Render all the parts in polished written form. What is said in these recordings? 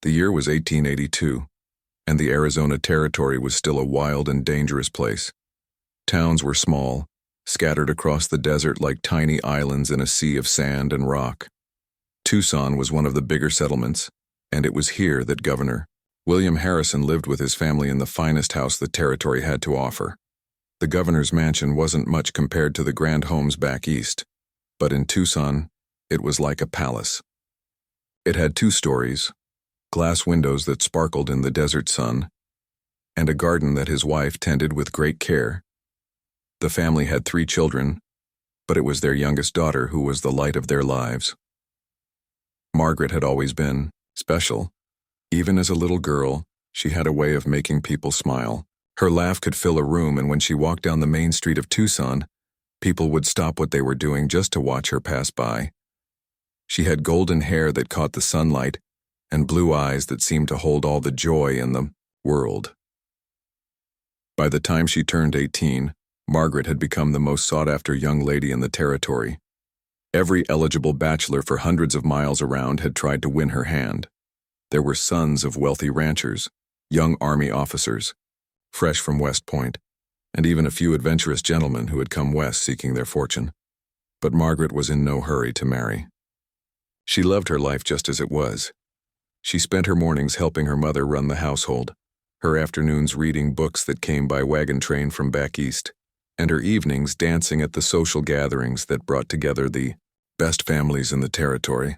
The year was 1882, and the Arizona Territory was still a wild and dangerous place. Towns were small, scattered across the desert like tiny islands in a sea of sand and rock. Tucson was one of the bigger settlements, and it was here that Governor William Harrison lived with his family in the finest house the territory had to offer. The governor's mansion wasn't much compared to the grand homes back east, but in Tucson, it was like a palace. It had 2 stories, glass windows that sparkled in the desert sun, and a garden that his wife tended with great care. The family had 3 children, but it was their youngest daughter who was the light of their lives. Margaret had always been special. Even as a little girl, she had a way of making people smile. Her laugh could fill a room, and when she walked down the main street of Tucson, people would stop what they were doing just to watch her pass by. She had golden hair that caught the sunlight, and blue eyes that seemed to hold all the joy in the world. By the time she turned 18, Margaret had become the most sought-after young lady in the territory. Every eligible bachelor for hundreds of miles around had tried to win her hand. There were sons of wealthy ranchers, young Army officers, fresh from West Point, and even a few adventurous gentlemen who had come west seeking their fortune. But Margaret was in no hurry to marry. She loved her life just as it was. She spent her mornings helping her mother run the household, her afternoons reading books that came by wagon train from back east, and her evenings dancing at the social gatherings that brought together the best families in the territory.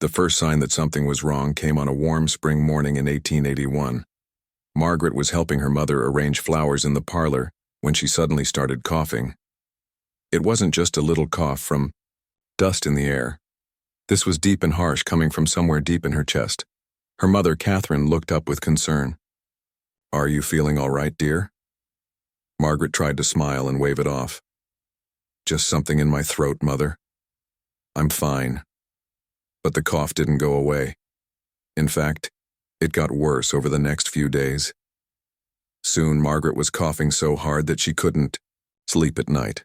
The first sign that something was wrong came on a warm spring morning in 1881. Margaret was helping her mother arrange flowers in the parlor when she suddenly started coughing. It wasn't just a little cough from dust in the air. This was deep and harsh, coming from somewhere deep in her chest. Her mother, Catherine, looked up with concern. "Are you feeling all right, dear?" Margaret tried to smile and wave it off. "Just something in my throat, Mother. I'm fine." But the cough didn't go away. In fact, it got worse over the next few days. Soon, Margaret was coughing so hard that she couldn't sleep at night.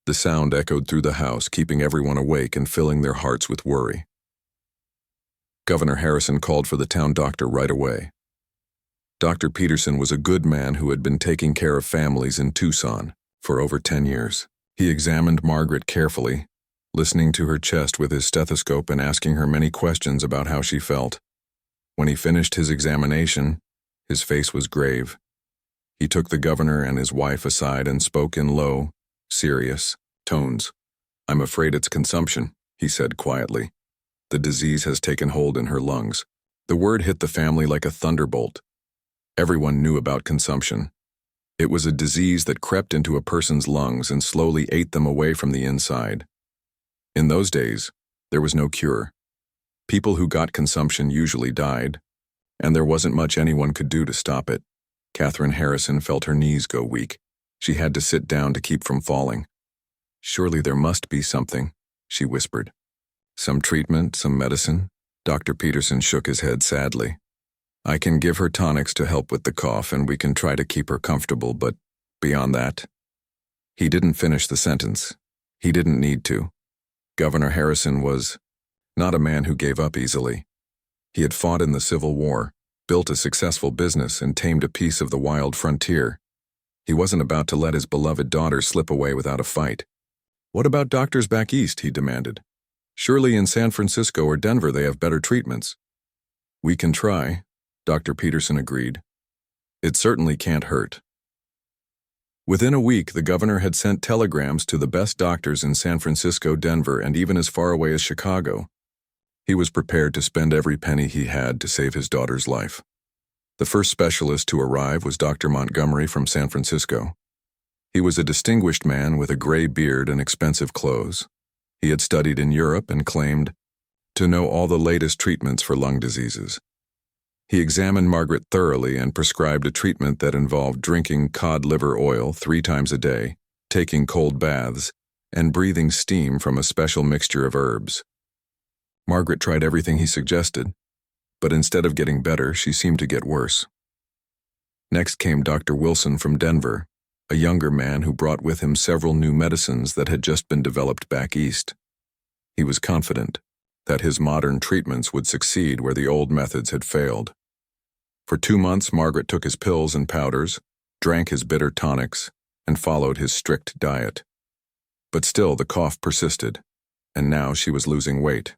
The sound echoed through the house, keeping everyone awake and filling their hearts with worry. Governor Harrison called for the town doctor right away. Dr. Peterson was a good man who had been taking care of families in Tucson for over 10 years. He examined Margaret carefully, listening to her chest with his stethoscope and asking her many questions about how she felt. When he finished his examination, his face was grave. He took the governor and his wife aside and spoke in low, serious tones. "I'm afraid it's consumption," he said quietly. "The disease has taken hold in her lungs." The word hit the family like a thunderbolt. Everyone knew about consumption. It was a disease that crept into a person's lungs and slowly ate them away from the inside. In those days, there was no cure. People who got consumption usually died, and there wasn't much anyone could do to stop it. Catherine Harrison felt her knees go weak. She had to sit down to keep from falling. "Surely there must be something," she whispered. "Some treatment, some medicine?" Dr. Peterson shook his head sadly. "I can give her tonics to help with the cough, and we can try to keep her comfortable, but beyond that..." He didn't finish the sentence. He didn't need to. Governor Harrison was not a man who gave up easily. He had fought in the Civil War, built a successful business, and tamed a piece of the wild frontier. He wasn't about to let his beloved daughter slip away without a fight. "What about doctors back east?" he demanded. "Surely in San Francisco or Denver they have better treatments." "We can try," Dr. Peterson agreed. "It certainly can't hurt." Within a week, the governor had sent telegrams to the best doctors in San Francisco, Denver, and even as far away as Chicago. He was prepared to spend every penny he had to save his daughter's life. The first specialist to arrive was Dr. Montgomery from San Francisco. He was a distinguished man with a gray beard and expensive clothes. He had studied in Europe and claimed to know all the latest treatments for lung diseases. He examined Margaret thoroughly and prescribed a treatment that involved drinking cod liver oil 3 times a day, taking cold baths, and breathing steam from a special mixture of herbs. Margaret tried everything he suggested, but instead of getting better, she seemed to get worse. Next came Dr. Wilson from Denver, a younger man who brought with him several new medicines that had just been developed back east. He was confident. that his modern treatments would succeed where the old methods had failed. For 2 months, Margaret took his pills and powders, drank his bitter tonics, and followed his strict diet. But still the cough persisted, and now she was losing weight.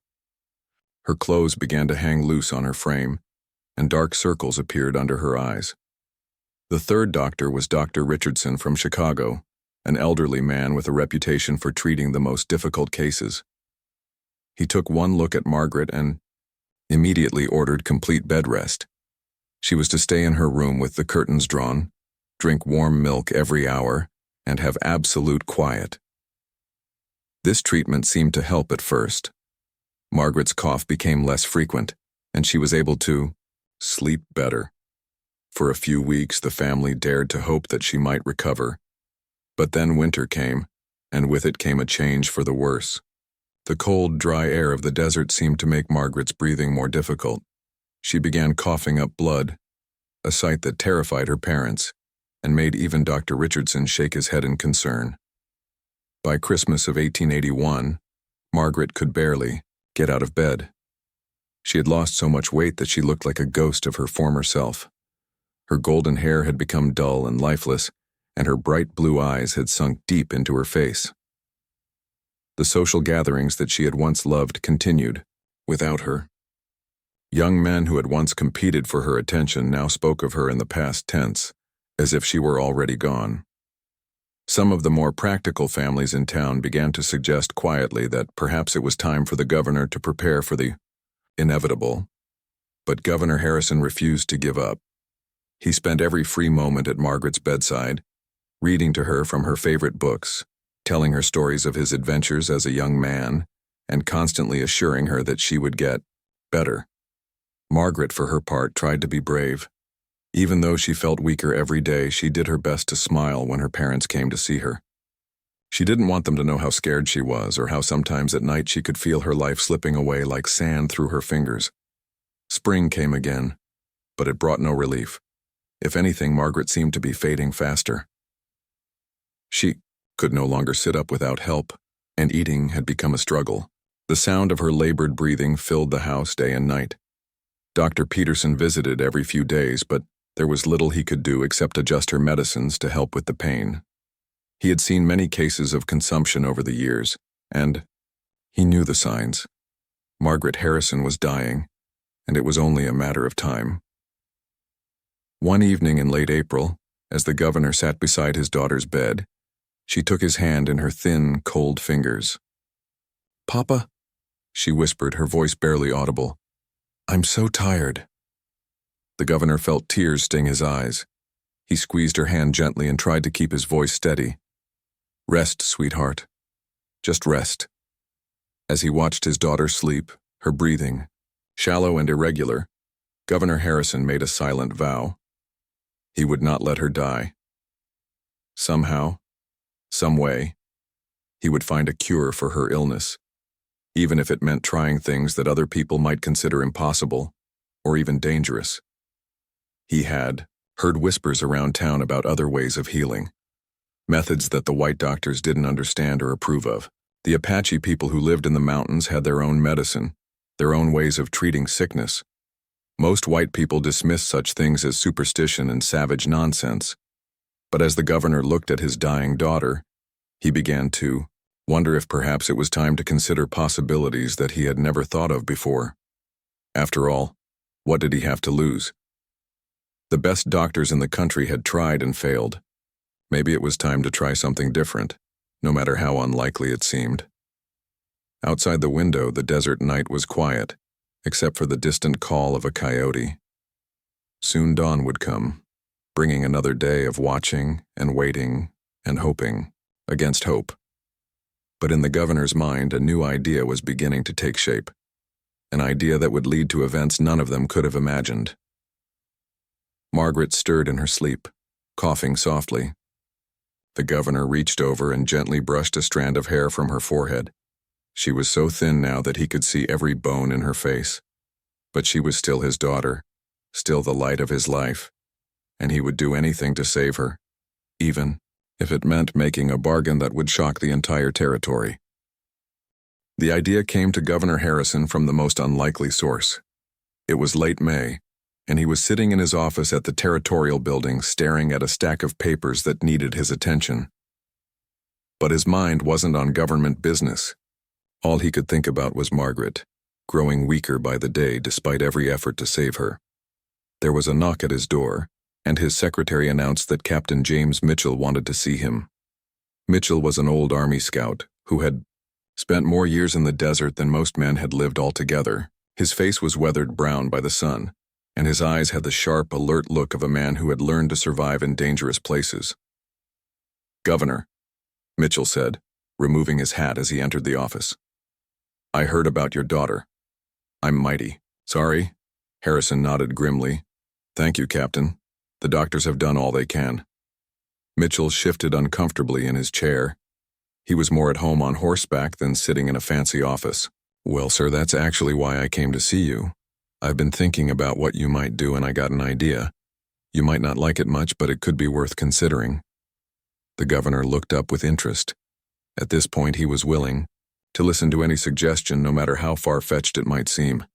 Her clothes began to hang loose on her frame, and dark circles appeared under her eyes. The third doctor was Dr. Richardson from Chicago, an elderly man with a reputation for treating the most difficult cases. He took one look at Margaret and immediately ordered complete bed rest. She was to stay in her room with the curtains drawn, drink warm milk every hour, and have absolute quiet. This treatment seemed to help at first. Margaret's cough became less frequent, and she was able to sleep better. For a few weeks, the family dared to hope that she might recover. But then winter came, and with it came a change for the worse. The cold, dry air of the desert seemed to make Margaret's breathing more difficult. She began coughing up blood, a sight that terrified her parents, and made even Dr. Richardson shake his head in concern. By Christmas of 1881, Margaret could barely get out of bed. She had lost so much weight that she looked like a ghost of her former self. Her golden hair had become dull and lifeless, and her bright blue eyes had sunk deep into her face. The social gatherings that she had once loved continued, without her. Young men who had once competed for her attention now spoke of her in the past tense, as if she were already gone. Some of the more practical families in town began to suggest quietly that perhaps it was time for the governor to prepare for the inevitable, but Governor Harrison refused to give up. He spent every free moment at Margaret's bedside, reading to her from her favorite books, telling her stories of his adventures as a young man, and constantly assuring her that she would get better. Margaret, for her part, tried to be brave. Even though she felt weaker every day, she did her best to smile when her parents came to see her. She didn't want them to know how scared she was, or how sometimes at night she could feel her life slipping away like sand through her fingers. Spring came again, but it brought no relief. If anything, Margaret seemed to be fading faster. She could no longer sit up without help, and eating had become a struggle. The sound of her labored breathing filled the house day and night. Dr. Peterson visited every few days, but there was little he could do except adjust her medicines to help with the pain. He had seen many cases of consumption over the years, and he knew the signs. Margaret Harrison was dying, and it was only a matter of time. One evening in late April, as the governor sat beside his daughter's bed, she took his hand in her thin, cold fingers. "Papa," she whispered, her voice barely audible, "I'm so tired." The governor felt tears sting his eyes. He squeezed her hand gently and tried to keep his voice steady. "Rest, sweetheart. Just rest." As he watched his daughter sleep, her breathing, shallow and irregular, Governor Harrison made a silent vow. He would not let her die. Somehow, some way, he would find a cure for her illness, even if it meant trying things that other people might consider impossible or even dangerous. He had heard whispers around town about other ways of healing, methods that the white doctors didn't understand or approve of. The Apache people who lived in the mountains had their own medicine, their own ways of treating sickness. Most white people dismissed such things as superstition and savage nonsense. But as the governor looked at his dying daughter, he began to wonder if perhaps it was time to consider possibilities that he had never thought of before. After all, what did he have to lose? The best doctors in the country had tried and failed. Maybe it was time to try something different, no matter how unlikely it seemed. Outside the window, the desert night was quiet, except for the distant call of a coyote. Soon dawn would come, bringing another day of watching and waiting and hoping against hope. But in the governor's mind, a new idea was beginning to take shape, an idea that would lead to events none of them could have imagined. Margaret stirred in her sleep, coughing softly. The governor reached over and gently brushed a strand of hair from her forehead. She was so thin now that he could see every bone in her face. But she was still his daughter, still the light of his life, and he would do anything to save her, even if it meant making a bargain that would shock the entire territory. The idea came to Governor Harrison from the most unlikely source. It was late May, and he was sitting in his office at the territorial building staring at a stack of papers that needed his attention. But his mind wasn't on government business. All he could think about was Margaret, growing weaker by the day despite every effort to save her. There was a knock at his door, and his secretary announced that Captain James Mitchell wanted to see him. Mitchell was an old Army scout who had spent more years in the desert than most men had lived altogether. His face was weathered brown by the sun, and his eyes had the sharp, alert look of a man who had learned to survive in dangerous places. "Governor," Mitchell said, removing his hat as he entered the office. "I heard about your daughter. I'm mighty sorry." Harrison nodded grimly. "Thank you, Captain. The doctors have done all they can." Mitchell shifted uncomfortably in his chair. He was more at home on horseback than sitting in a fancy office. "Well, sir, that's actually why I came to see you. I've been thinking about what you might do, and I got an idea. You might not like it much, but it could be worth considering." The governor looked up with interest. At this point, he was willing to listen to any suggestion, no matter how far-fetched it might seem.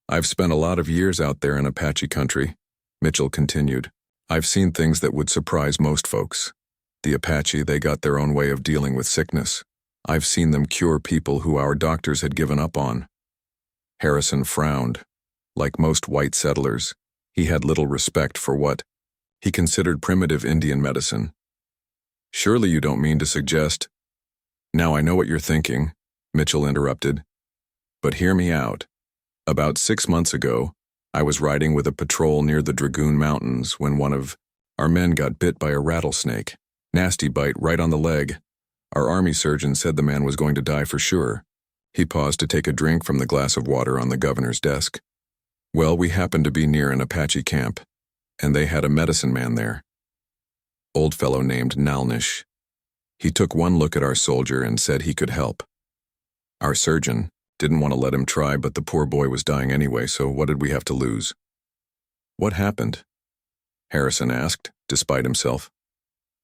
"I've spent a lot of years out there in Apache country," Mitchell continued. "I've seen things that would surprise most folks. The Apache, they got their own way of dealing with sickness. I've seen them cure people who our doctors had given up on." Harrison frowned. Like most white settlers, he had little respect for what he considered primitive Indian medicine. "Surely you don't mean to suggest—" "Now I know what you're thinking," Mitchell interrupted. "But hear me out. About 6 months ago, I was riding with a patrol near the Dragoon Mountains when one of our men got bit by a rattlesnake. Nasty bite right on the leg. Our army surgeon said the man was going to die for sure." He paused to take a drink from the glass of water on the governor's desk. "Well, we happened to be near an Apache camp, and they had a medicine man there. Old fellow named Nalnish. He took one look at our soldier and said he could help. Our surgeon didn't want to let him try, but the poor boy was dying anyway, so what did we have to lose?" "What happened?" Harrison asked, despite himself.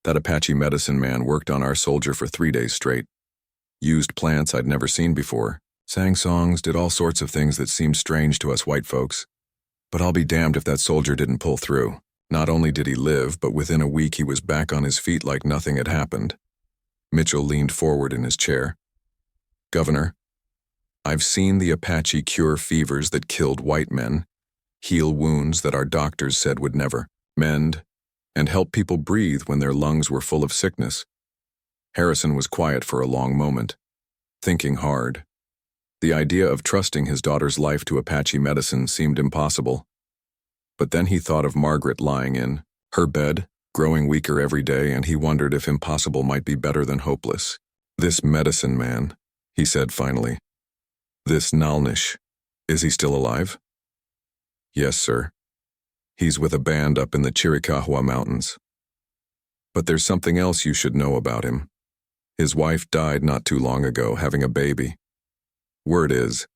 "That Apache medicine man worked on our soldier for 3 days straight. Used plants I'd never seen before, sang songs, did all sorts of things that seemed strange to us white folks. But I'll be damned if that soldier didn't pull through. Not only did he live, but within a week he was back on his feet like nothing had happened." Mitchell leaned forward in his chair. "Governor, I've seen the Apache cure fevers that killed white men, heal wounds that our doctors said would never mend, and help people breathe when their lungs were full of sickness." Harrison was quiet for a long moment, thinking hard. The idea of trusting his daughter's life to Apache medicine seemed impossible. But then he thought of Margaret lying in her bed, growing weaker every day, and he wondered if impossible might be better than hopeless. "This medicine man," he said finally. "This Nalnish, is he still alive?" "Yes, sir. He's with a band up in the Chiricahua Mountains. But there's something else you should know about him. His wife died not too long ago, having a baby. Word is,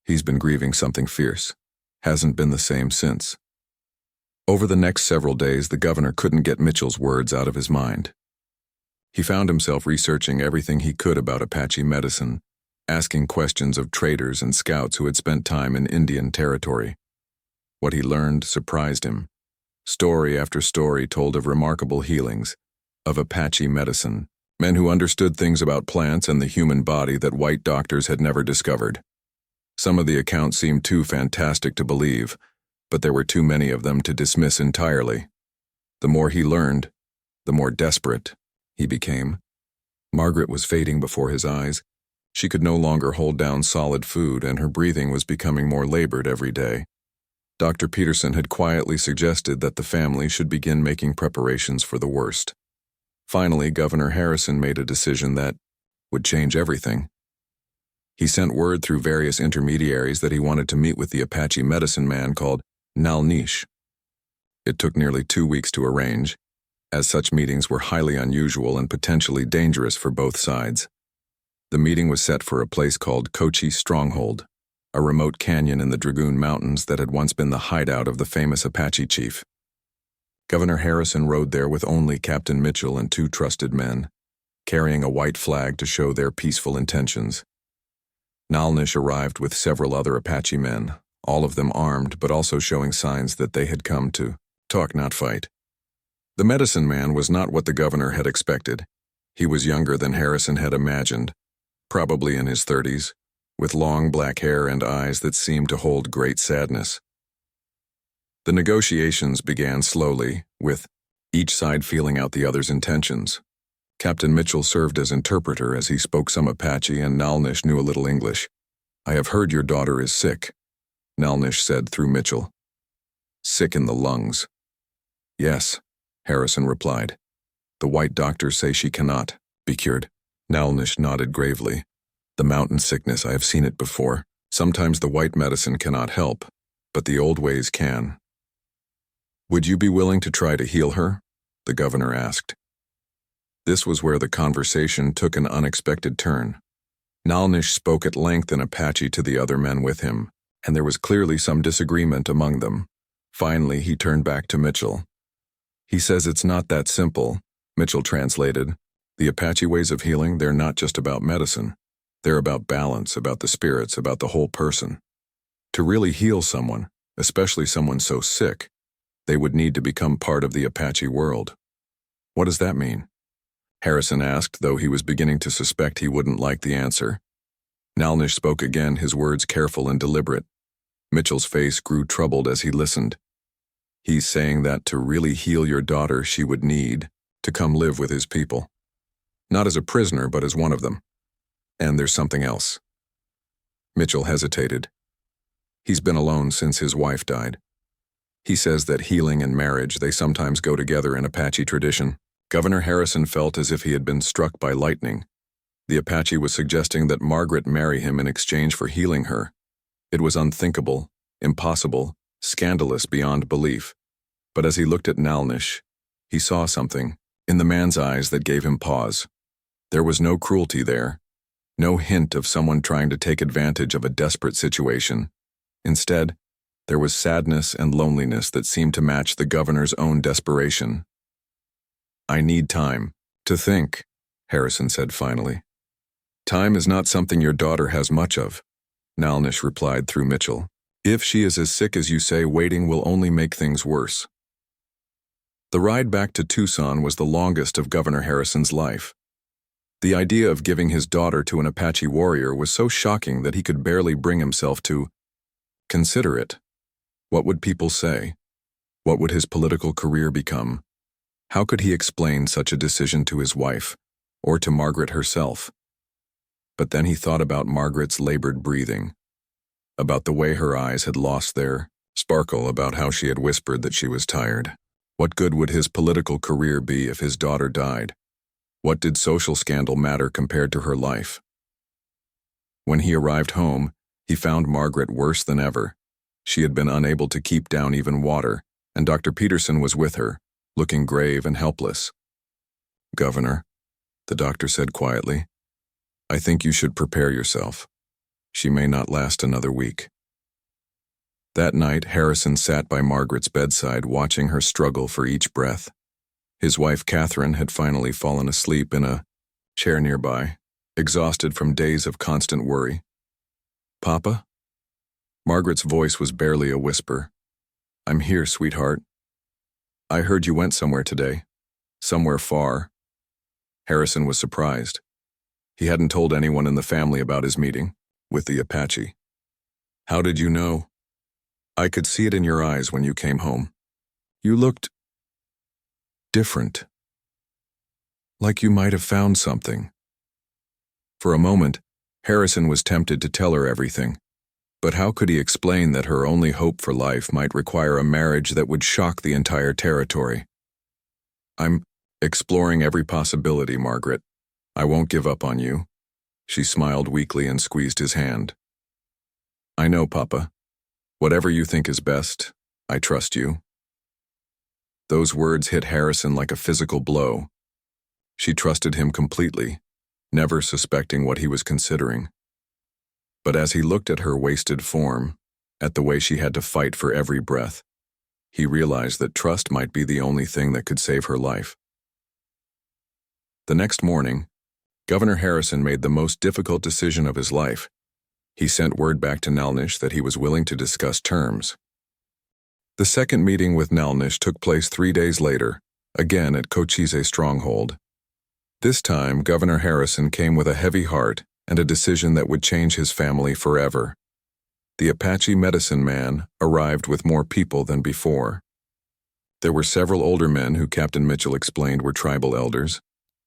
he's been grieving something fierce. Hasn't been the same since." Over the next several days, the governor couldn't get Mitchell's words out of his mind. He found himself researching everything he could about Apache medicine, asking questions of traders and scouts who had spent time in Indian territory. What he learned surprised him. Story after story told of remarkable healings, of Apache medicine, men who understood things about plants and the human body that white doctors had never discovered. Some of the accounts seemed too fantastic to believe, but there were too many of them to dismiss entirely. The more he learned, the more desperate he became. Margaret was fading before his eyes. She could no longer hold down solid food, and her breathing was becoming more labored every day. Dr. Peterson had quietly suggested that the family should begin making preparations for the worst. Finally, Governor Harrison made a decision that would change everything. He sent word through various intermediaries that he wanted to meet with the Apache medicine man called Nalnish. It took nearly 2 weeks to arrange, as such meetings were highly unusual and potentially dangerous for both sides. The meeting was set for a place called Cochise Stronghold, a remote canyon in the Dragoon Mountains that had once been the hideout of the famous Apache chief. Governor Harrison rode there with only Captain Mitchell and 2 trusted men, carrying a white flag to show their peaceful intentions. Nalnish arrived with several other Apache men, all of them armed but also showing signs that they had come to talk, not fight. The medicine man was not what the governor had expected. He was younger than Harrison had imagined, probably in his 30s, with long black hair and eyes that seemed to hold great sadness. The negotiations began slowly, with each side feeling out the other's intentions. Captain Mitchell served as interpreter as he spoke some Apache, and Nalnish knew a little English. "I have heard your daughter is sick," Nalnish said through Mitchell. "Sick in the lungs." "Yes," Harrison replied. "The white doctors say she cannot be cured." Nalnish nodded gravely. "The mountain sickness, I have seen it before. Sometimes the white medicine cannot help, but the old ways can." "Would you be willing to try to heal her?" the governor asked. This was where the conversation took an unexpected turn. Nalnish spoke at length in Apache to the other men with him, and there was clearly some disagreement among them. Finally, he turned back to Mitchell. "He says it's not that simple," Mitchell translated. "The Apache ways of healing, they're not just about medicine. They're about balance, about the spirits, about the whole person. To really heal someone, especially someone so sick, they would need to become part of the Apache world." "What does that mean?" Harrison asked, though he was beginning to suspect he wouldn't like the answer. Nalnish spoke again, his words careful and deliberate. Mitchell's face grew troubled as he listened. "He's saying that to really heal your daughter, she would need to come live with his people. Not as a prisoner, but as one of them. And there's something else." Mitchell hesitated. "He's been alone since his wife died. He says that healing and marriage, they sometimes go together in Apache tradition." Governor Harrison felt as if he had been struck by lightning. The Apache was suggesting that Margaret marry him in exchange for healing her. It was unthinkable, impossible, scandalous beyond belief. But as he looked at Nalnish, he saw something in the man's eyes that gave him pause. There was no cruelty there, no hint of someone trying to take advantage of a desperate situation. Instead, there was sadness and loneliness that seemed to match the governor's own desperation. "I need time to think," Harrison said finally. "Time is not something your daughter has much of," Nalnish replied through Mitchell. "If she is as sick as you say, waiting will only make things worse." The ride back to Tucson was the longest of Governor Harrison's life. The idea of giving his daughter to an Apache warrior was so shocking that he could barely bring himself to consider it. What would people say? What would his political career become? How could he explain such a decision to his wife, or to Margaret herself? But then he thought about Margaret's labored breathing, about the way her eyes had lost their sparkle, about how she had whispered that she was tired. What good would his political career be if his daughter died? What did social scandal matter compared to her life? When he arrived home, he found Margaret worse than ever. She had been unable to keep down even water, and Dr. Peterson was with her, looking grave and helpless. "Governor," the doctor said quietly, "I think you should prepare yourself. She may not last another week." That night, Harrison sat by Margaret's bedside, watching her struggle for each breath. His wife, Catherine, had finally fallen asleep in a chair nearby, exhausted from days of constant worry. "Papa?" Margaret's voice was barely a whisper. "I'm here, sweetheart. I heard you went somewhere today. Somewhere far." Harrison was surprised. He hadn't told anyone in the family about his meeting with the Apache. "How did you know?" "I could see it in your eyes when you came home. You looked different. Like you might have found something." For a moment, Harrison was tempted to tell her everything. But how could he explain that her only hope for life might require a marriage that would shock the entire territory? "I'm exploring every possibility, Margaret. I won't give up on you." She smiled weakly and squeezed his hand. "I know, Papa. Whatever you think is best, I trust you." Those words hit Harrison like a physical blow. She trusted him completely, never suspecting what he was considering. But as he looked at her wasted form, at the way she had to fight for every breath, he realized that trust might be the only thing that could save her life. The next morning, Governor Harrison made the most difficult decision of his life. He sent word back to Nalnish that he was willing to discuss terms. The second meeting with Nalnish took place 3 days later, again at Cochise stronghold. This time, Governor Harrison came with a heavy heart and a decision that would change his family forever. The Apache medicine man arrived with more people than before. There were several older men who Captain Mitchell explained were tribal elders,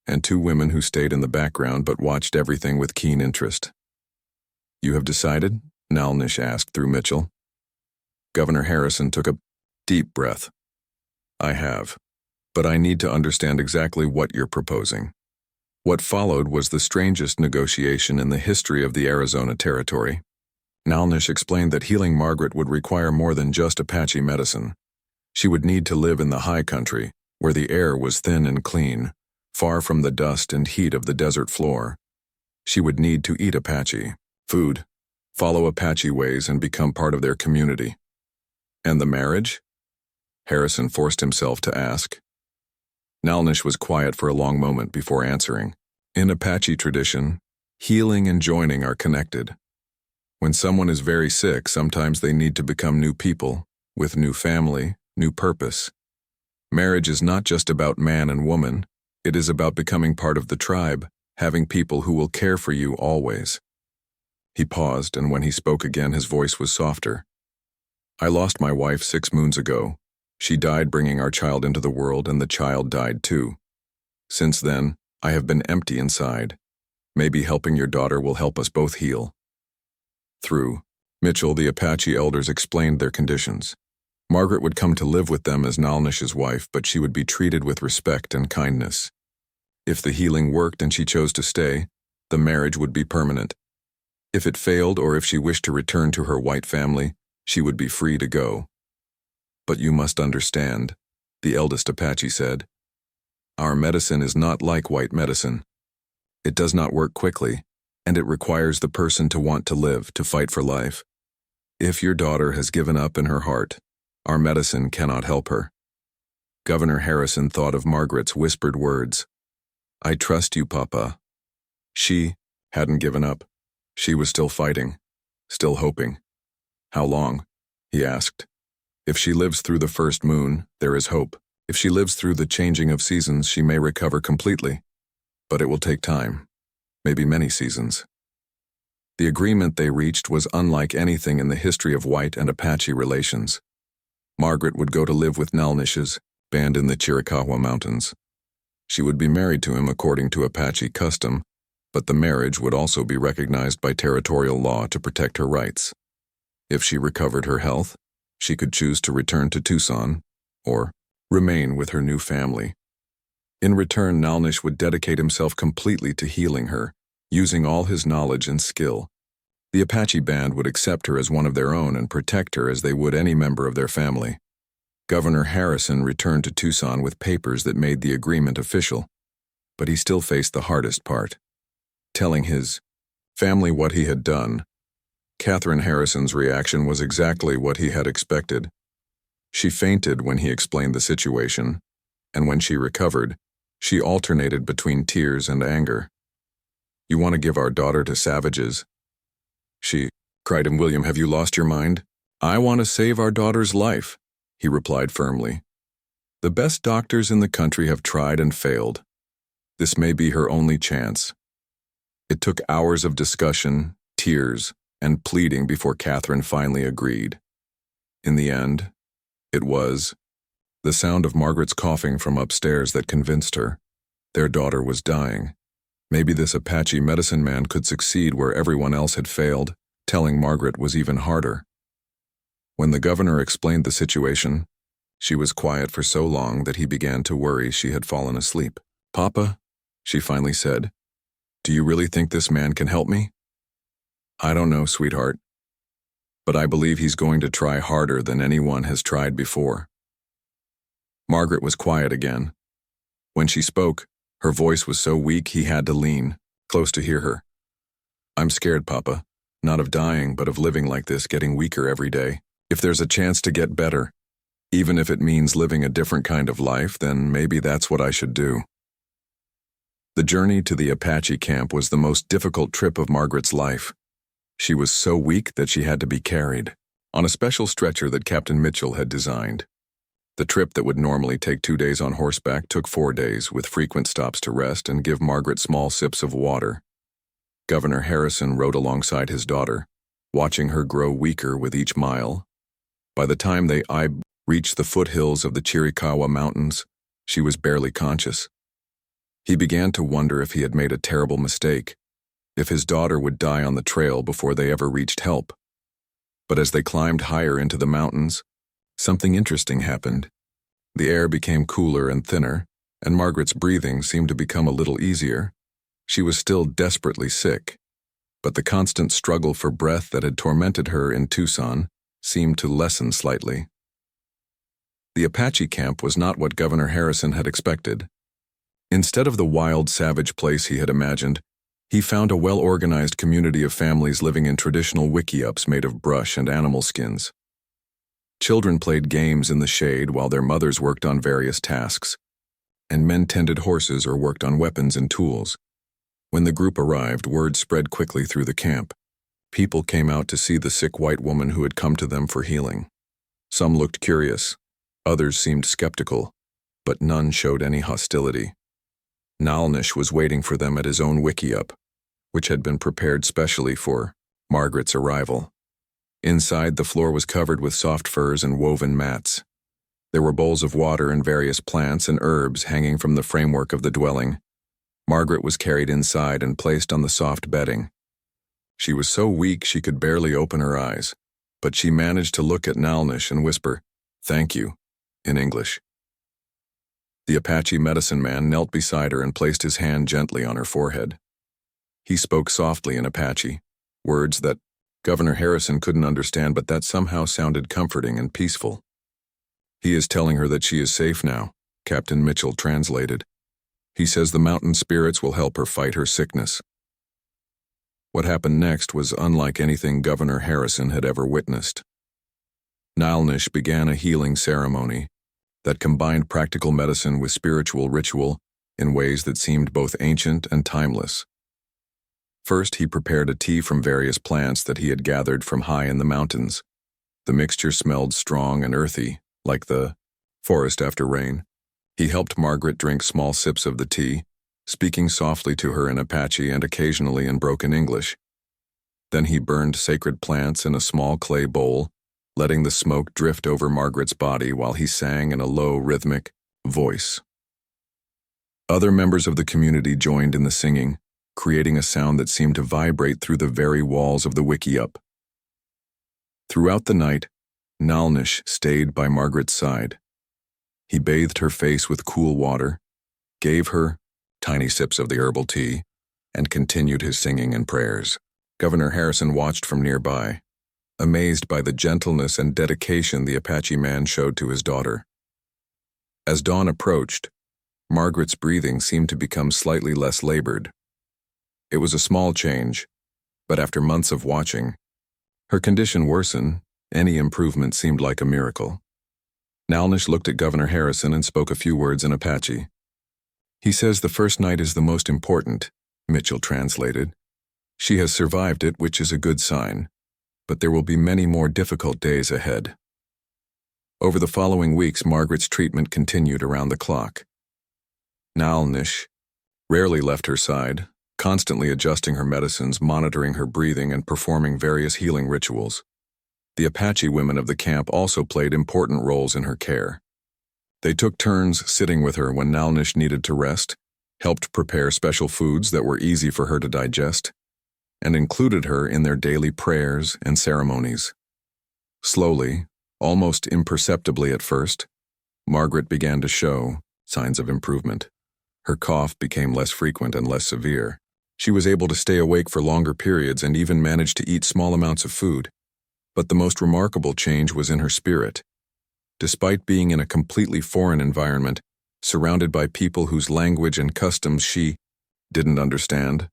and 2 women who stayed in the background but watched everything with keen interest. "You have decided?" Nalnish asked through Mitchell. Governor Harrison took a deep breath. "I have, but I need to understand exactly what you're proposing." What followed was the strangest negotiation in the history of the Arizona Territory. Nalnish explained that healing Margaret would require more than just Apache medicine. She would need to live in the high country, where the air was thin and clean, far from the dust and heat of the desert floor. She would need to eat Apache food, follow Apache ways, and become part of their community. "And the marriage?" Harrison forced himself to ask. Nalnish was quiet for a long moment before answering. In Apache tradition, healing and joining are connected. When someone is very sick, sometimes they need to become new people, with new family, new purpose. Marriage is not just about man and woman, it is about becoming part of the tribe, having people who will care for you always. He paused, and when he spoke again, his voice was softer. "I lost my wife 6 moons ago. She died bringing our child into the world, and the child died too. Since then, I have been empty inside. Maybe helping your daughter will help us both heal." Through Mitchell, the Apache elders explained their conditions. Margaret would come to live with them as Nalnish's wife, but she would be treated with respect and kindness. If the healing worked and she chose to stay, the marriage would be permanent. If it failed, or if she wished to return to her white family, she would be free to go. "But you must understand," the eldest Apache said. "Our medicine is not like white medicine. It does not work quickly, and it requires the person to want to live, to fight for life. If your daughter has given up in her heart, our medicine cannot help her." Governor Harrison thought of Margaret's whispered words. "I trust you, Papa." She hadn't given up. She was still fighting, still hoping. "How long?" he asked. "If she lives through the first moon, there is hope. If she lives through the changing of seasons, she may recover completely. But it will take time, maybe many seasons." The agreement they reached was unlike anything in the history of white and Apache relations. Margaret would go to live with Nalnish's band in the Chiricahua Mountains. She would be married to him according to Apache custom, but the marriage would also be recognized by territorial law to protect her rights. If she recovered her health, she could choose to return to Tucson or remain with her new family. In return, Nalnish would dedicate himself completely to healing her, using all his knowledge and skill. The Apache band would accept her as one of their own and protect her as they would any member of their family. Governor Harrison returned to Tucson with papers that made the agreement official, but he still faced the hardest part, telling his family what he had done. Catherine Harrison's reaction was exactly what he had expected. She fainted when he explained the situation, and when she recovered, she alternated between tears and anger. "You want to give our daughter to savages?" she cried. "And William, have you lost your mind?" "I want to save our daughter's life," he replied firmly. "The best doctors in the country have tried and failed. This may be her only chance." It took hours of discussion, tears, and pleading before Catherine finally agreed. In the end, it was the sound of Margaret's coughing from upstairs that convinced her. Their daughter was dying. Maybe this Apache medicine man could succeed where everyone else had failed. Telling Margaret was even harder. When the governor explained the situation, she was quiet for so long that he began to worry she had fallen asleep. "Papa," she finally said, "do you really think this man can help me?" "I don't know, sweetheart. But I believe he's going to try harder than anyone has tried before." Margaret was quiet again. When she spoke, her voice was so weak he had to lean close to hear her. "I'm scared, Papa. Not of dying, but of living like this, getting weaker every day. If there's a chance to get better, even if it means living a different kind of life, then maybe that's what I should do." The journey to the Apache camp was the most difficult trip of Margaret's life. She was so weak that she had to be carried on a special stretcher that Captain Mitchell had designed. The trip that would normally take 2 days on horseback took 4 days, with frequent stops to rest and give Margaret small sips of water. Governor Harrison rode alongside his daughter, watching her grow weaker with each mile. By the time they reached the foothills of the Chiricahua Mountains, she was barely conscious. He began to wonder if he had made a terrible mistake, if his daughter would die on the trail before they ever reached help. But as they climbed higher into the mountains, something interesting happened. The air became cooler and thinner, and Margaret's breathing seemed to become a little easier. She was still desperately sick, but the constant struggle for breath that had tormented her in Tucson seemed to lessen slightly. The Apache camp was not what Governor Harrison had expected. Instead of the wild, savage place he had imagined, he found a well-organized community of families living in traditional wickiups made of brush and animal skins. Children played games in the shade while their mothers worked on various tasks, and men tended horses or worked on weapons and tools. When the group arrived, word spread quickly through the camp. People came out to see the sick white woman who had come to them for healing. Some looked curious, others seemed skeptical, but none showed any hostility. Nalnish was waiting for them at his own wickiup, which had been prepared specially for Margaret's arrival. Inside, the floor was covered with soft furs and woven mats. There were bowls of water and various plants and herbs hanging from the framework of the dwelling. Margaret was carried inside and placed on the soft bedding. She was so weak she could barely open her eyes, but she managed to look at Nalnish and whisper, "Thank you," in English. The Apache medicine man knelt beside her and placed his hand gently on her forehead. He spoke softly in Apache, words that Governor Harrison couldn't understand, but that somehow sounded comforting and peaceful. "He is telling her that she is safe now," Captain Mitchell translated. "He says the mountain spirits will help her fight her sickness." What happened next was unlike anything Governor Harrison had ever witnessed. Nalnish began a healing ceremony that combined practical medicine with spiritual ritual in ways that seemed both ancient and timeless. First, he prepared a tea from various plants that he had gathered from high in the mountains. The mixture smelled strong and earthy, like the forest after rain. He helped Margaret drink small sips of the tea, speaking softly to her in Apache and occasionally in broken English. Then he burned sacred plants in a small clay bowl, letting the smoke drift over Margaret's body while he sang in a low, rhythmic voice. Other members of the community joined in the singing, creating a sound that seemed to vibrate through the very walls of the wickiup. Throughout the night, Nalnish stayed by Margaret's side. He bathed her face with cool water, gave her tiny sips of the herbal tea, and continued his singing and prayers. Governor Harrison watched from nearby, amazed by the gentleness and dedication the Apache man showed to his daughter. As dawn approached, Margaret's breathing seemed to become slightly less labored. It was a small change, but after months of watching, her condition worsened. Any improvement seemed like a miracle. Nalnish looked at Governor Harrison and spoke a few words in Apache. "He says the first night is the most important," Mitchell translated. "She has survived it, which is a good sign, but there will be many more difficult days ahead." Over the following weeks, Margaret's treatment continued around the clock. Nalnish rarely left her side, constantly adjusting her medicines, monitoring her breathing, and performing various healing rituals. The Apache women of the camp also played important roles in her care. They took turns sitting with her when Nalnish needed to rest, helped prepare special foods that were easy for her to digest, and included her in their daily prayers and ceremonies. Slowly, almost imperceptibly at first, Margaret began to show signs of improvement. Her cough became less frequent and less severe. She was able to stay awake for longer periods and even managed to eat small amounts of food. But the most remarkable change was in her spirit. Despite being in a completely foreign environment, surrounded by people whose language and customs she didn't understand,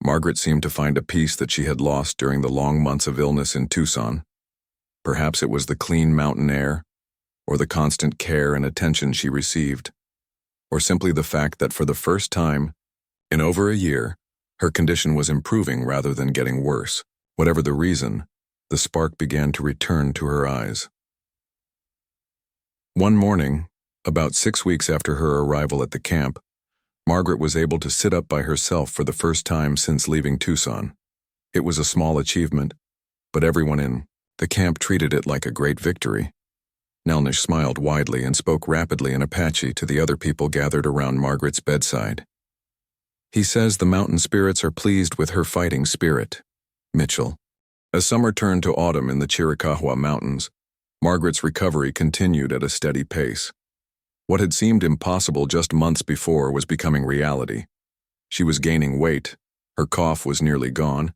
Margaret seemed to find a peace that she had lost during the long months of illness in Tucson. Perhaps it was the clean mountain air, or the constant care and attention she received, or simply the fact that for the first time in over a year, her condition was improving rather than getting worse. Whatever the reason, the spark began to return to her eyes. One morning, about 6 weeks after her arrival at the camp, Margaret was able to sit up by herself for the first time since leaving Tucson. It was a small achievement, but everyone in the camp treated it like a great victory. Nalnish smiled widely and spoke rapidly in Apache to the other people gathered around Margaret's bedside. He says the mountain spirits are pleased with her fighting spirit. Mitchell. As summer turned to autumn in the Chiricahua Mountains, Margaret's recovery continued at a steady pace. What had seemed impossible just months before was becoming reality. She was gaining weight, her cough was nearly gone,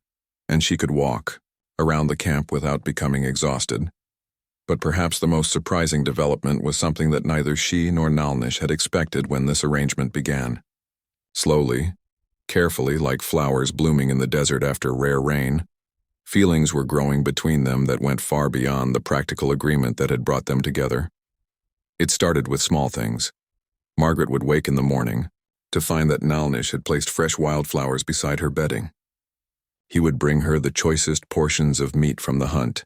and she could walk around the camp without becoming exhausted. But perhaps the most surprising development was something that neither she nor Nalnish had expected when this arrangement began. Slowly, carefully, like flowers blooming in the desert after rare rain, feelings were growing between them that went far beyond the practical agreement that had brought them together. It started with small things. Margaret would wake in the morning to find that Nalnish had placed fresh wildflowers beside her bedding. He would bring her the choicest portions of meat from the hunt,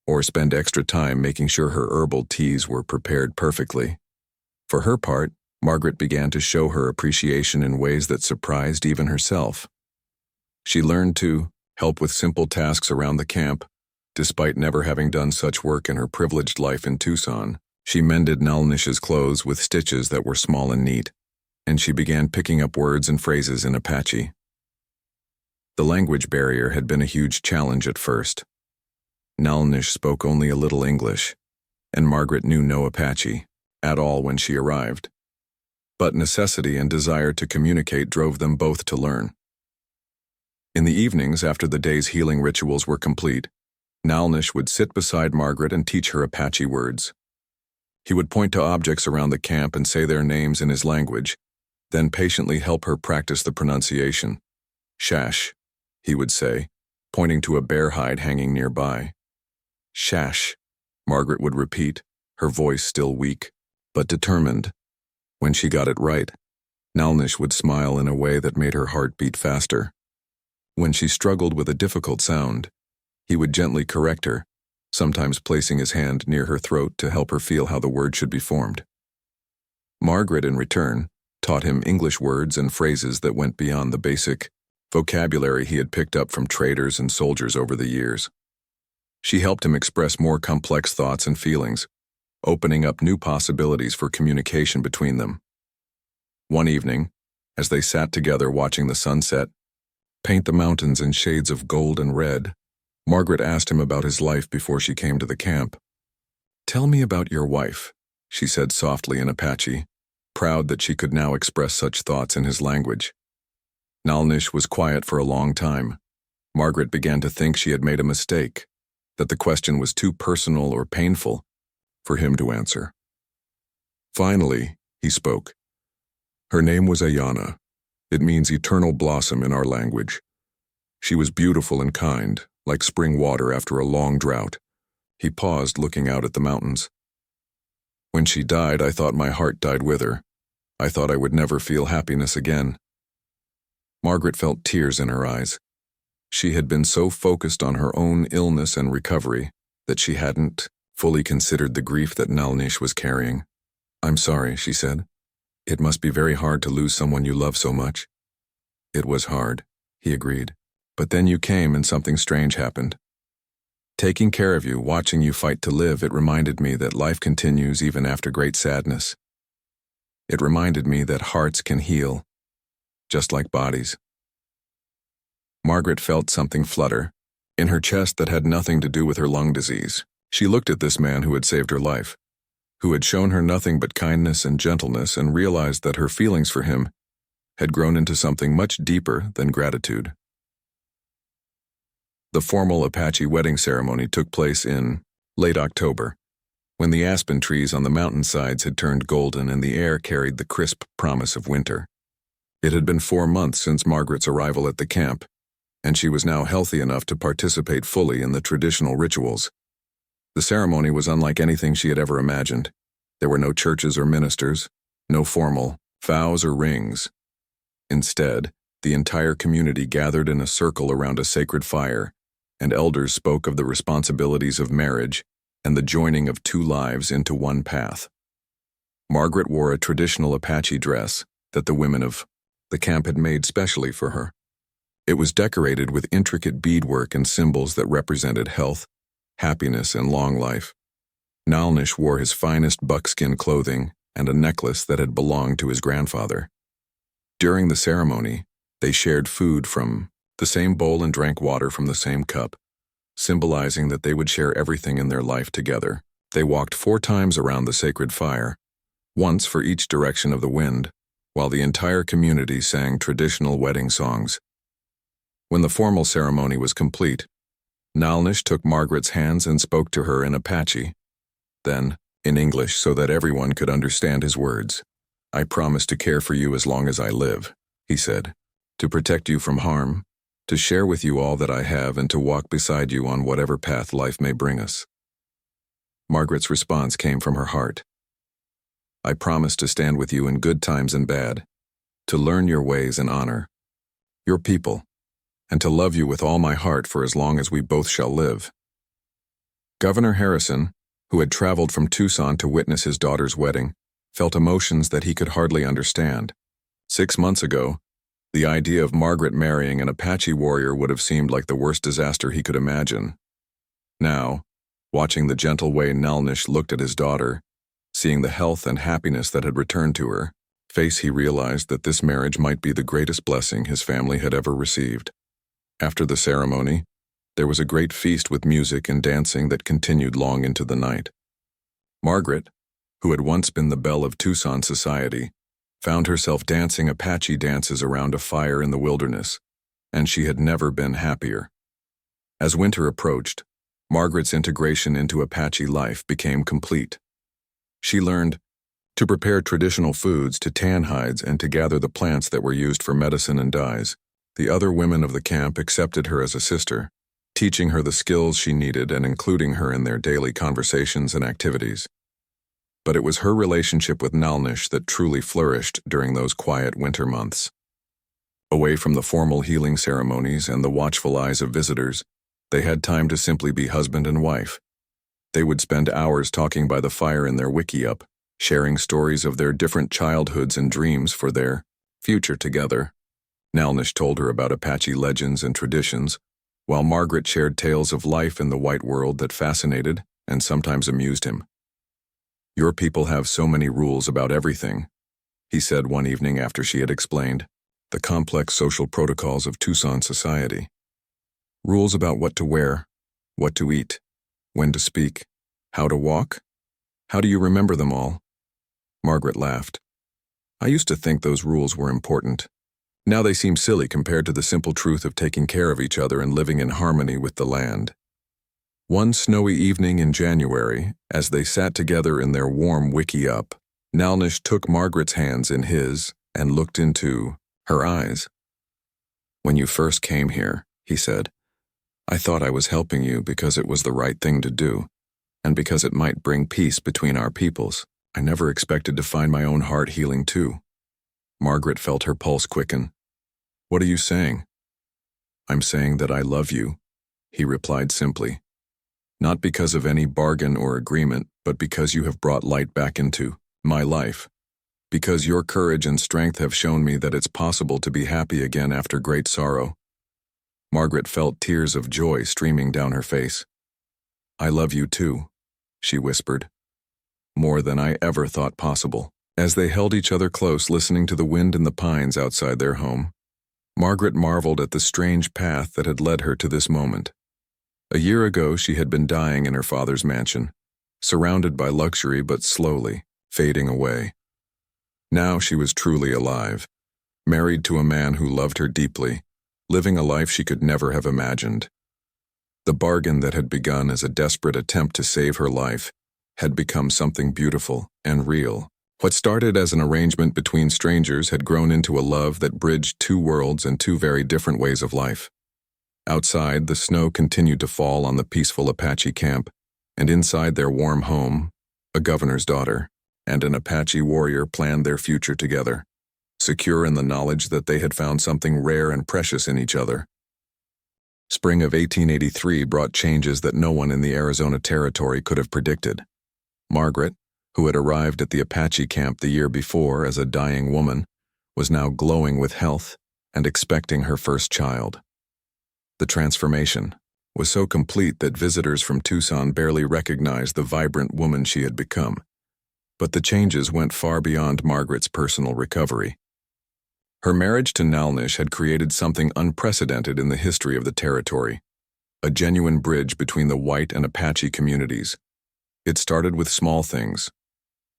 or spend extra time making sure her herbal teas were prepared perfectly. For her part, Margaret began to show her appreciation in ways that surprised even herself. She learned to help with simple tasks around the camp. Despite never having done such work in her privileged life in Tucson, she mended Nalnish's clothes with stitches that were small and neat, and she began picking up words and phrases in Apache. The language barrier had been a huge challenge at first. Nalnish spoke only a little English, and Margaret knew no Apache at all when she arrived. But necessity and desire to communicate drove them both to learn. In the evenings, after the day's healing rituals were complete, Nalnish would sit beside Margaret and teach her Apache words. He would point to objects around the camp and say their names in his language, then patiently help her practice the pronunciation. Shash, he would say, pointing to a bear hide hanging nearby. Shash, Margaret would repeat, her voice still weak, but determined. When she got it right, Nalnish would smile in a way that made her heart beat faster. When she struggled with a difficult sound, he would gently correct her, sometimes placing his hand near her throat to help her feel how the word should be formed. Margaret, in return, taught him English words and phrases that went beyond the basic vocabulary he had picked up from traders and soldiers over the years. She helped him express more complex thoughts and feelings, opening up new possibilities for communication between them. One evening, as they sat together watching the sunset paint the mountains in shades of gold and red, Margaret asked him about his life before she came to the camp. "Tell me about your wife," she said softly in Apache, proud that she could now express such thoughts in his language. Nalnish was quiet for a long time. Margaret began to think she had made a mistake, that the question was too personal or painful for him to answer. Finally, he spoke. Her name was Ayana. It means eternal blossom in our language. She was beautiful and kind, like spring water after a long drought. He paused, looking out at the mountains. When she died, I thought my heart died with her. I thought I would never feel happiness again. Margaret felt tears in her eyes. She had been so focused on her own illness and recovery that she hadn't fully considered the grief that Nalnish was carrying. "I'm sorry," she said. "It must be very hard to lose someone you love so much." "It was hard," he agreed. "But then you came and something strange happened. Taking care of you, watching you fight to live, it reminded me that life continues even after great sadness. It reminded me that hearts can heal, just like bodies." Margaret felt something flutter in her chest that had nothing to do with her lung disease. She looked at this man who had saved her life, who had shown her nothing but kindness and gentleness, and realized that her feelings for him had grown into something much deeper than gratitude. The formal Apache wedding ceremony took place in late October, when the aspen trees on the mountainsides had turned golden and the air carried the crisp promise of winter. It had been 4 months since Margaret's arrival at the camp, and she was now healthy enough to participate fully in the traditional rituals. The ceremony was unlike anything she had ever imagined. There were no churches or ministers, no formal vows or rings. Instead, the entire community gathered in a circle around a sacred fire, and elders spoke of the responsibilities of marriage and the joining of two lives into one path. Margaret wore a traditional Apache dress that the women of the camp had made specially for her. It was decorated with intricate beadwork and symbols that represented health, happiness, and long life. Nalnish wore his finest buckskin clothing and a necklace that had belonged to his grandfather. During the ceremony, they shared food from the same bowl and drank water from the same cup, symbolizing that they would share everything in their life together. They walked 4 times around the sacred fire, once for each direction of the wind, while the entire community sang traditional wedding songs. When the formal ceremony was complete, Nalnish took Margaret's hands and spoke to her in Apache, then in English so that everyone could understand his words. "I promise to care for you as long as I live," he said, "to protect you from harm, to share with you all that I have, and to walk beside you on whatever path life may bring us." Margaret's response came from her heart. "I promise to stand with you in good times and bad, to learn your ways and honor your people, and to love you with all my heart for as long as we both shall live." Governor Harrison, who had traveled from Tucson to witness his daughter's wedding, felt emotions that he could hardly understand. 6 months ago, the idea of Margaret marrying an Apache warrior would have seemed like the worst disaster he could imagine. Now, watching the gentle way Nalnish looked at his daughter, seeing the health and happiness that had returned to her face, he realized that this marriage might be the greatest blessing his family had ever received. After the ceremony, there was a great feast with music and dancing that continued long into the night. Margaret, who had once been the belle of Tucson society, found herself dancing Apache dances around a fire in the wilderness, and she had never been happier. As winter approached, Margaret's integration into Apache life became complete. She learned to prepare traditional foods, to tan hides, and to gather the plants that were used for medicine and dyes. The other women of the camp accepted her as a sister, teaching her the skills she needed and including her in their daily conversations and activities. But it was her relationship with Nalnish that truly flourished during those quiet winter months. Away from the formal healing ceremonies and the watchful eyes of visitors, they had time to simply be husband and wife. They would spend hours talking by the fire in their wickiup, sharing stories of their different childhoods and dreams for their future together. Nalnish told her about Apache legends and traditions, while Margaret shared tales of life in the white world that fascinated and sometimes amused him. "Your people have so many rules about everything," he said one evening after she had explained the complex social protocols of Tucson society. "Rules about what to wear, what to eat, when to speak, how to walk. How do you remember them all?" Margaret laughed. "I used to think those rules were important. Now they seem silly compared to the simple truth of taking care of each other and living in harmony with the land." One snowy evening in January, as they sat together in their warm wickiup, Nalnish took Margaret's hands in his and looked into her eyes. "When you first came here," he said, "I thought I was helping you because it was the right thing to do, and because it might bring peace between our peoples. I never expected to find my own heart healing too." Margaret felt her pulse quicken. "What are you saying?" "I'm saying that I love you," he replied simply. "Not because of any bargain or agreement, but because you have brought light back into my life. Because your courage and strength have shown me that it's possible to be happy again after great sorrow." Margaret felt tears of joy streaming down her face. "I love you too," she whispered. "More than I ever thought possible." As they held each other close, listening to the wind in the pines outside their home, Margaret marveled at the strange path that had led her to this moment. A year ago, she had been dying in her father's mansion, surrounded by luxury but slowly fading away. Now she was truly alive, married to a man who loved her deeply, living a life she could never have imagined. The bargain that had begun as a desperate attempt to save her life had become something beautiful and real. What started as an arrangement between strangers had grown into a love that bridged 2 worlds and 2 very different ways of life. Outside, the snow continued to fall on the peaceful Apache camp, and inside their warm home, a governor's daughter and an Apache warrior planned their future together, secure in the knowledge that they had found something rare and precious in each other. Spring of 1883 brought changes that no one in the Arizona Territory could have predicted. Margaret, who had arrived at the Apache camp the year before as a dying woman, was now glowing with health and expecting her first child. The transformation was so complete that visitors from Tucson barely recognized the vibrant woman she had become. But the changes went far beyond Margaret's personal recovery. Her marriage to Nalnish had created something unprecedented in the history of the territory, a genuine bridge between the white and Apache communities. It started with small things.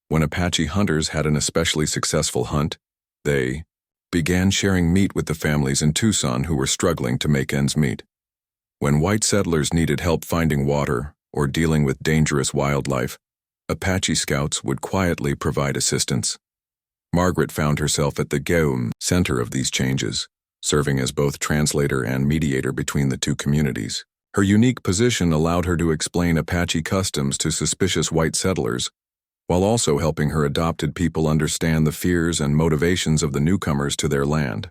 When Apache hunters had an especially successful hunt, they began sharing meat with the families in Tucson who were struggling to make ends meet. When white settlers needed help finding water or dealing with dangerous wildlife, Apache scouts would quietly provide assistance. Margaret found herself at the center of these changes, serving as both translator and mediator between the two communities. Her unique position allowed her to explain Apache customs to suspicious white settlers, while also helping her adopted people understand the fears and motivations of the newcomers to their land.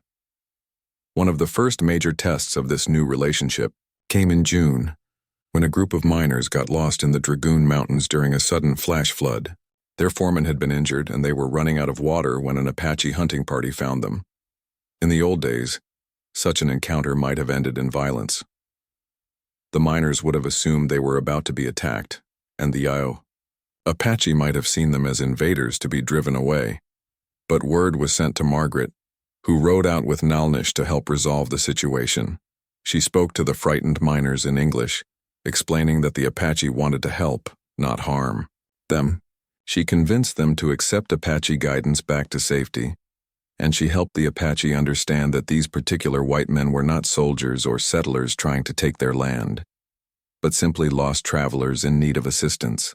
One of the first major tests of this new relationship came in June, when a group of miners got lost in the Dragoon Mountains during a sudden flash flood. Their foreman had been injured and they were running out of water when an Apache hunting party found them. In the old days, such an encounter might have ended in violence. The miners would have assumed they were about to be attacked, and the Apache might have seen them as invaders to be driven away. But word was sent to Margaret, who rode out with Nalnish to help resolve the situation. She spoke to the frightened miners in English, explaining that the Apache wanted to help, not harm them. She convinced them to accept Apache guidance back to safety, and she helped the Apache understand that these particular white men were not soldiers or settlers trying to take their land, but simply lost travelers in need of assistance.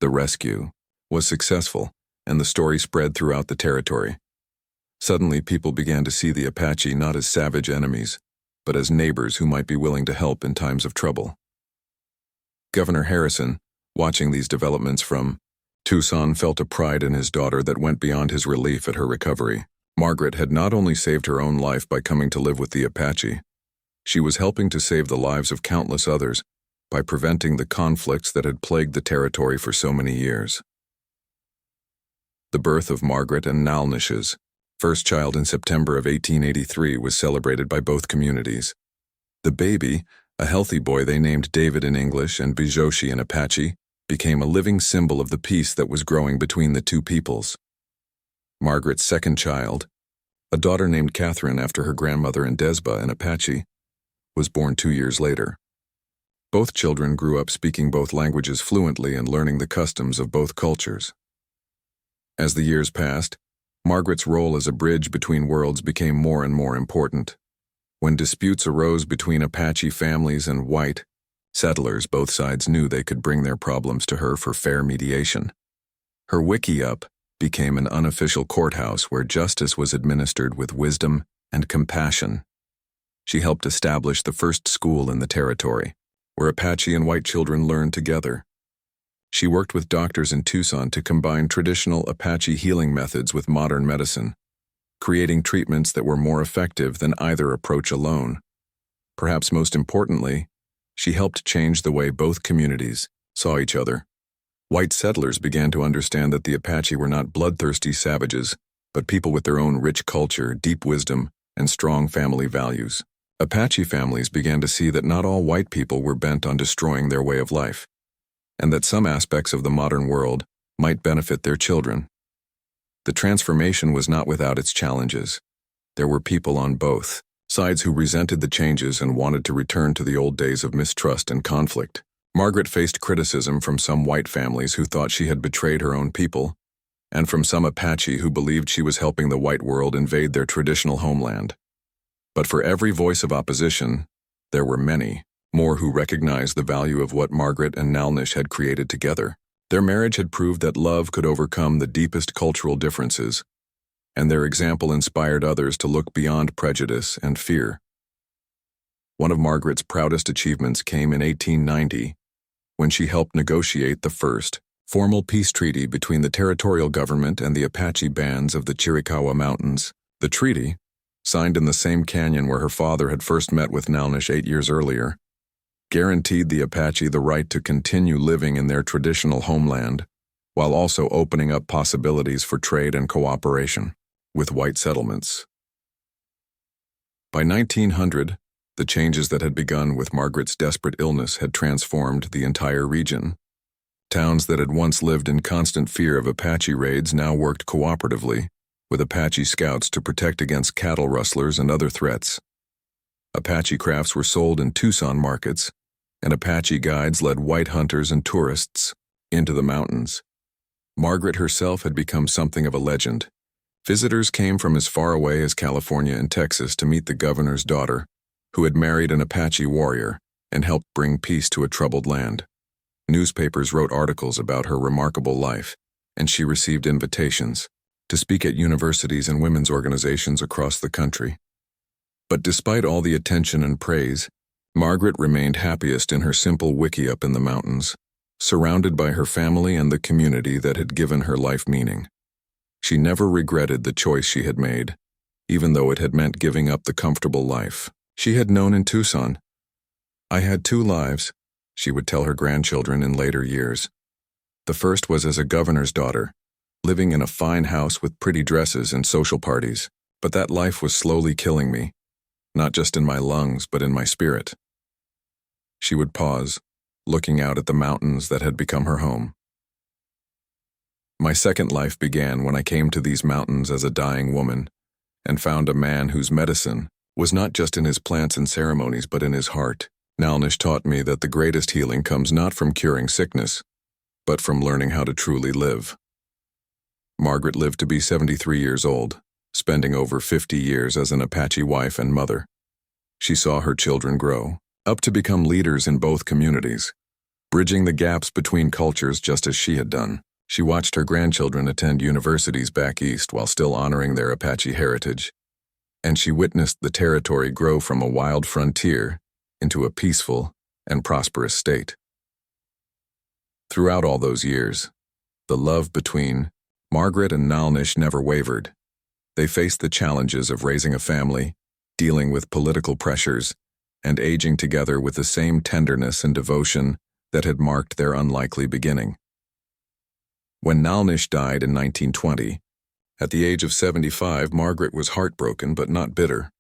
The rescue was successful, and the story spread throughout the territory. Suddenly, people began to see the Apache not as savage enemies, but as neighbors who might be willing to help in times of trouble. Governor Harrison, watching these developments from Tucson, felt a pride in his daughter that went beyond his relief at her recovery. Margaret had not only saved her own life by coming to live with the Apache, she was helping to save the lives of countless others by preventing the conflicts that had plagued the territory for so many years. The birth of Margaret and Nalnish's first child in September of 1883 was celebrated by both communities. The baby, a healthy boy they named David in English and Bijoshi in Apache, became a living symbol of the peace that was growing between the two peoples. Margaret's second child, a daughter named Catherine after her grandmother in Desba in Apache, was born 2 years later. Both children grew up speaking both languages fluently and learning the customs of both cultures. As the years passed, Margaret's role as a bridge between worlds became more and more important. When disputes arose between Apache families and white settlers, both sides knew they could bring their problems to her for fair mediation. Her wickiup became an unofficial courthouse where justice was administered with wisdom and compassion. She helped establish the first school in the territory, where Apache and white children learned together. She worked with doctors in Tucson to combine traditional Apache healing methods with modern medicine, creating treatments that were more effective than either approach alone. Perhaps most importantly, she helped change the way both communities saw each other. White settlers began to understand that the Apache were not bloodthirsty savages, but people with their own rich culture, deep wisdom, and strong family values. Apache families began to see that not all white people were bent on destroying their way of life, and that some aspects of the modern world might benefit their children. The transformation was not without its challenges. There were people on both sides who resented the changes and wanted to return to the old days of mistrust and conflict. Margaret faced criticism from some white families who thought she had betrayed her own people, and from some Apache who believed she was helping the white world invade their traditional homeland. But for every voice of opposition, there were many more who recognized the value of what Margaret and Nalnish had created together. Their marriage had proved that love could overcome the deepest cultural differences, and their example inspired others to look beyond prejudice and fear. One of Margaret's proudest achievements came in 1890, when she helped negotiate the first formal peace treaty between the territorial government and the Apache bands of the Chiricahua Mountains. The treaty, signed in the same canyon where her father had first met with Nalnish 8 years earlier, guaranteed the Apache the right to continue living in their traditional homeland, while also opening up possibilities for trade and cooperation with white settlements. By 1900, the changes that had begun with Margaret's desperate illness had transformed the entire region. Towns that had once lived in constant fear of Apache raids now worked cooperatively, with Apache scouts to protect against cattle rustlers and other threats. Apache crafts were sold in Tucson markets, and Apache guides led white hunters and tourists into the mountains. Margaret herself had become something of a legend. Visitors came from as far away as California and Texas to meet the governor's daughter, who had married an Apache warrior and helped bring peace to a troubled land. Newspapers wrote articles about her remarkable life, and she received invitations to speak at universities and women's organizations across the country. But despite all the attention and praise, Margaret remained happiest in her simple wickiup up in the mountains, surrounded by her family and the community that had given her life meaning. She never regretted the choice she had made, even though it had meant giving up the comfortable life she had known in Tucson. "I had 2 lives," she would tell her grandchildren in later years. The first was as a governor's daughter, living in a fine house with pretty dresses and social parties, but that life was slowly killing me, not just in my lungs but in my spirit. She would pause, looking out at the mountains that had become her home. "My second life began when I came to these mountains as a dying woman, and found a man whose medicine was not just in his plants and ceremonies but in his heart. Nalnish taught me that the greatest healing comes not from curing sickness, but from learning how to truly live." Margaret lived to be 73 years old, spending over 50 years as an Apache wife and mother. She saw her children grow up to become leaders in both communities, bridging the gaps between cultures just as she had done. She watched her grandchildren attend universities back east while still honoring their Apache heritage, and she witnessed the territory grow from a wild frontier into a peaceful and prosperous state. Throughout all those years, the love between Margaret and Nalnish never wavered. They faced the challenges of raising a family, dealing with political pressures, and aging together with the same tenderness and devotion that had marked their unlikely beginning. When Nalnish died in 1920, at the age of 75, Margaret was heartbroken but not bitter.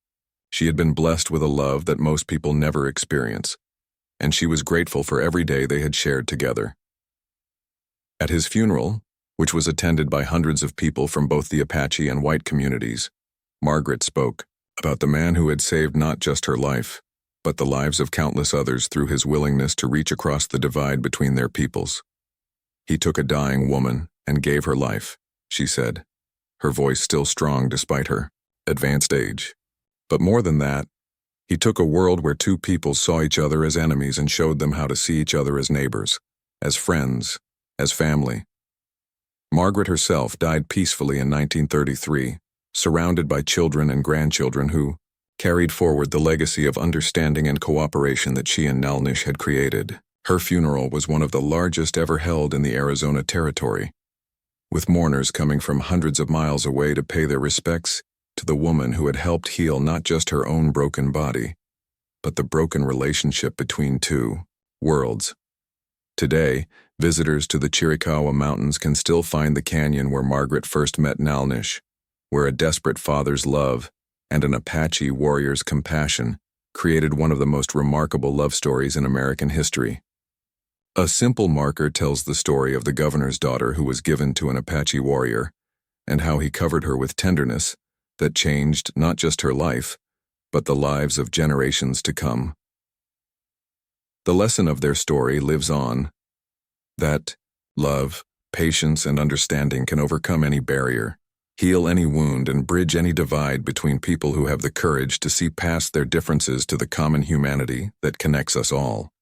She had been blessed with a love that most people never experience, and she was grateful for every day they had shared together. At his funeral, which was attended by hundreds of people from both the Apache and white communities, Margaret spoke about the man who had saved not just her life, but the lives of countless others through his willingness to reach across the divide between their peoples. "He took a dying woman and gave her life," she said, her voice still strong despite her advanced age. "But more than that, he took a world where 2 peoples saw each other as enemies and showed them how to see each other as neighbors, as friends, as family." Margaret herself died peacefully in 1933, surrounded by children and grandchildren who carried forward the legacy of understanding and cooperation that she and Nalnish had created. Her funeral was one of the largest ever held in the Arizona territory, with mourners coming from hundreds of miles away to pay their respects to the woman who had helped heal not just her own broken body, but the broken relationship between 2 worlds. Today, visitors to the Chiricahua Mountains can still find the canyon where Margaret first met Nalnish, where a desperate father's love and an Apache warrior's compassion created one of the most remarkable love stories in American history. A simple marker tells the story of the governor's daughter who was given to an Apache warrior, and how he covered her with tenderness that changed not just her life, but the lives of generations to come. The lesson of their story lives on, that love, patience, and understanding can overcome any barrier, heal any wound, and bridge any divide between people who have the courage to see past their differences to the common humanity that connects us all.